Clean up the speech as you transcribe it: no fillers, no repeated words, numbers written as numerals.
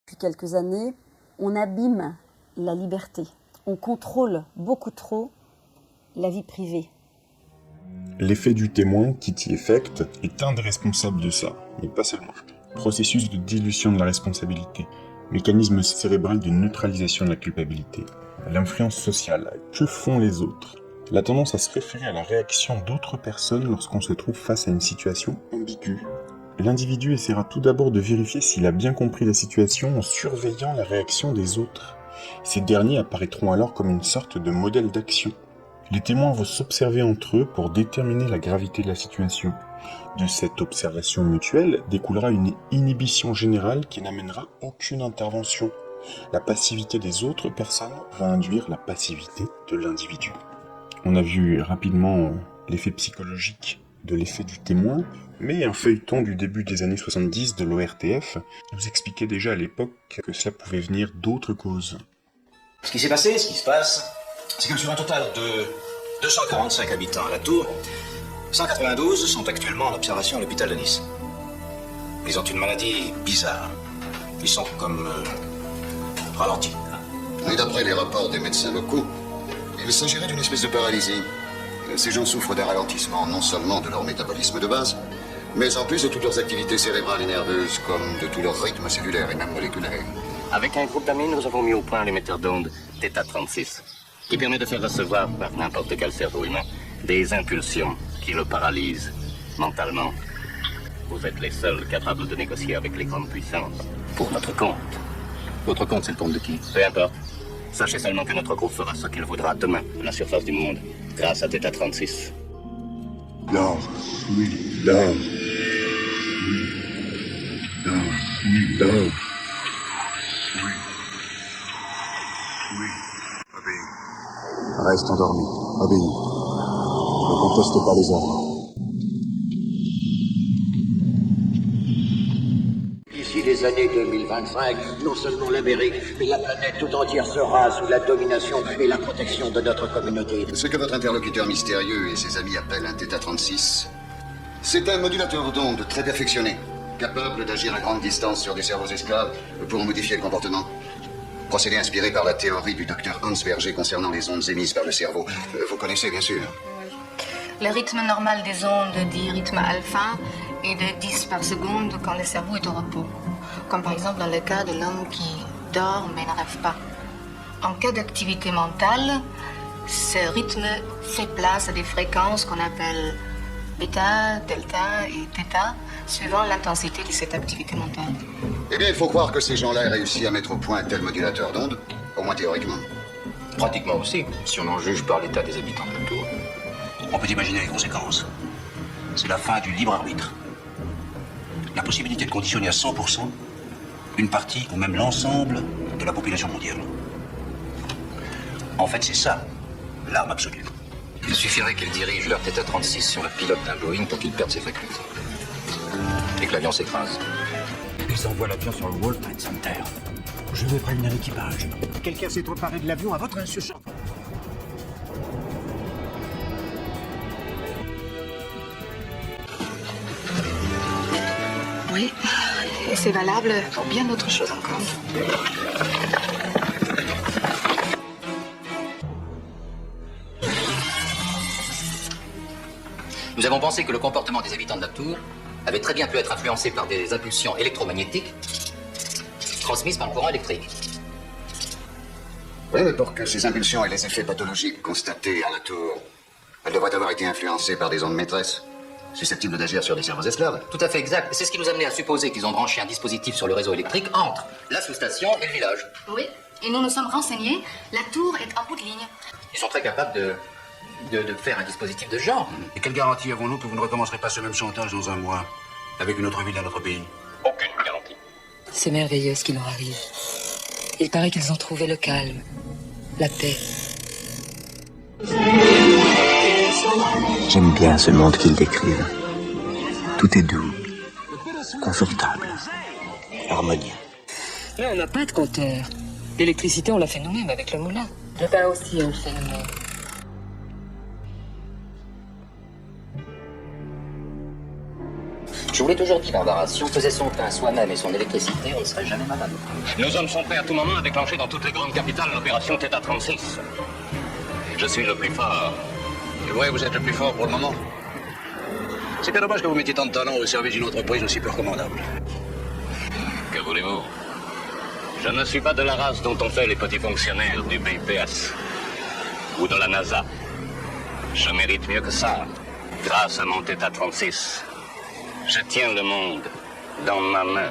Depuis quelques années, on abîme la liberté. On contrôle beaucoup trop la vie privée. L'effet du témoin, Kitty Effect, est un des responsables de ça, mais pas seulement. Processus de dilution de la responsabilité, mécanisme cérébral de neutralisation de la culpabilité, l'influence sociale, que font les autres, la tendance à se référer à la réaction d'autres personnes lorsqu'on se trouve face à une situation ambiguë. L'individu essaiera tout d'abord de vérifier s'il a bien compris la situation en surveillant la réaction des autres. Ces derniers apparaîtront alors comme une sorte de modèle d'action. Les témoins vont s'observer entre eux pour déterminer la gravité de la situation. De cette observation mutuelle découlera une inhibition générale qui n'amènera aucune intervention. La passivité des autres personnes va induire la passivité de l'individu. On a vu rapidement l'effet psychologique de l'effet du témoin, mais un feuilleton du début des années 70 de l'ORTF nous expliquait déjà à l'époque que cela pouvait venir d'autres causes. Ce qui s'est passé, ce qui se passe, c'est que sur un total de 245 habitants à la Tour, 192 sont actuellement en observation à l'hôpital de Nice. Ils ont une maladie bizarre. Ils sont comme ralentis. Et d'après les rapports des médecins locaux, il s'agirait d'une espèce de paralysie. Ces gens souffrent d'un ralentissement non seulement de leur métabolisme de base, mais en plus de toutes leurs activités cérébrales et nerveuses, comme de tous leurs rythmes cellulaires et même moléculaires. Avec un groupe d'amis, nous avons mis au point l'émetteur d'ondes θ36, qui permet de faire recevoir par n'importe quel cerveau humain des impulsions qui le paralysent mentalement. Vous êtes les seuls capables de négocier avec les grandes puissances pour notre compte. Votre compte, c'est le compte de qui? Peu importe. Sachez seulement que notre groupe fera ce qu'il voudra demain à la surface du monde, grâce à θ36. Love, oui, love. Love. Reste endormi, obéis. Ne conteste pas les ordres. D'ici les années 2025, non seulement l'Amérique, mais la planète tout entière sera sous la domination et la protection de notre communauté. Ce que votre interlocuteur mystérieux et ses amis appellent un θ36, c'est un modulateur d'ondes très perfectionné, capable d'agir à grande distance sur des cerveaux esclaves pour modifier le comportement. Procédé inspiré par la théorie du docteur Hans Berger concernant les ondes émises par le cerveau. Vous connaissez, bien sûr. Oui. Le rythme normal des ondes dit rythme alpha est de 10 par seconde quand le cerveau est au repos. Comme par exemple dans le cas de l'homme qui dort mais ne rêve pas. En cas d'activité mentale, ce rythme fait place à des fréquences qu'on appelle bêta, delta et θ, suivant l'intensité de cette activité mentale. Eh bien, il faut croire que ces gens-là aient réussi à mettre au point un tel modulateur d'ondes, au moins théoriquement. Pratiquement aussi, si on en juge par l'état des habitants de la Tour. On peut imaginer les conséquences. C'est la fin du libre arbitre. La possibilité de conditionner à 100% une partie ou même l'ensemble de la population mondiale. En fait, c'est ça, l'arme absolue. Il suffirait qu'ils dirigent leur θ36 sur le pilote d'un Boeing pour qu'il perde ses facultés. Et que l'avion s'écrase. Ils envoient l'avion sur le World Trade Center. Je vais prévenir l'équipage. Quelqu'un s'est emparé de l'avion à votre insu. Oui, et c'est valable pour bien d'autres choses encore. Nous avons pensé que le comportement des habitants de la Tour avait très bien pu être influencé par des impulsions électromagnétiques transmises par le courant électrique. Oui, mais pour que ces impulsions aient les effets pathologiques constatés à la Tour, elles devraient avoir été influencées par des ondes maîtresses, susceptibles d'agir sur des cerveaux esclaves. Tout à fait exact. C'est ce qui nous amenait à supposer qu'ils ont branché un dispositif sur le réseau électrique entre la sous-station et le village. Oui, et nous nous sommes renseignés, la tour est en bout de ligne. Ils sont très capables de faire un dispositif de genre. Et quelle garantie avons-nous que vous ne recommencerez pas ce même chantage dans un mois, avec une autre ville dans notre pays? Aucune garantie. C'est merveilleux ce qui leur arrive. Il paraît qu'ils ont trouvé le calme, la paix. J'aime bien ce monde qu'ils décrivent. Tout est doux, confortable, harmonieux. Là, on n'a pas de compteur. L'électricité, on l'a fait nous-mêmes avec le moulin. Le pain aussi est un phénomène. Je vous l'ai toujours dit, Barbara, si on faisait son pain soi-même et son électricité, on ne serait jamais malade. Nos hommes sont prêts à tout moment à déclencher dans toutes les grandes capitales l'opération Theta 36. Je suis le plus fort. C'est vrai, vous êtes le plus fort pour le moment. C'est bien dommage que vous mettiez tant de talent au service d'une entreprise aussi peu recommandable. Que voulez-vous? Je ne suis pas de la race dont on fait les petits fonctionnaires du BPS ou de la NASA. Je mérite mieux que ça. Grâce à mon Theta 36, je tiens le monde dans ma main.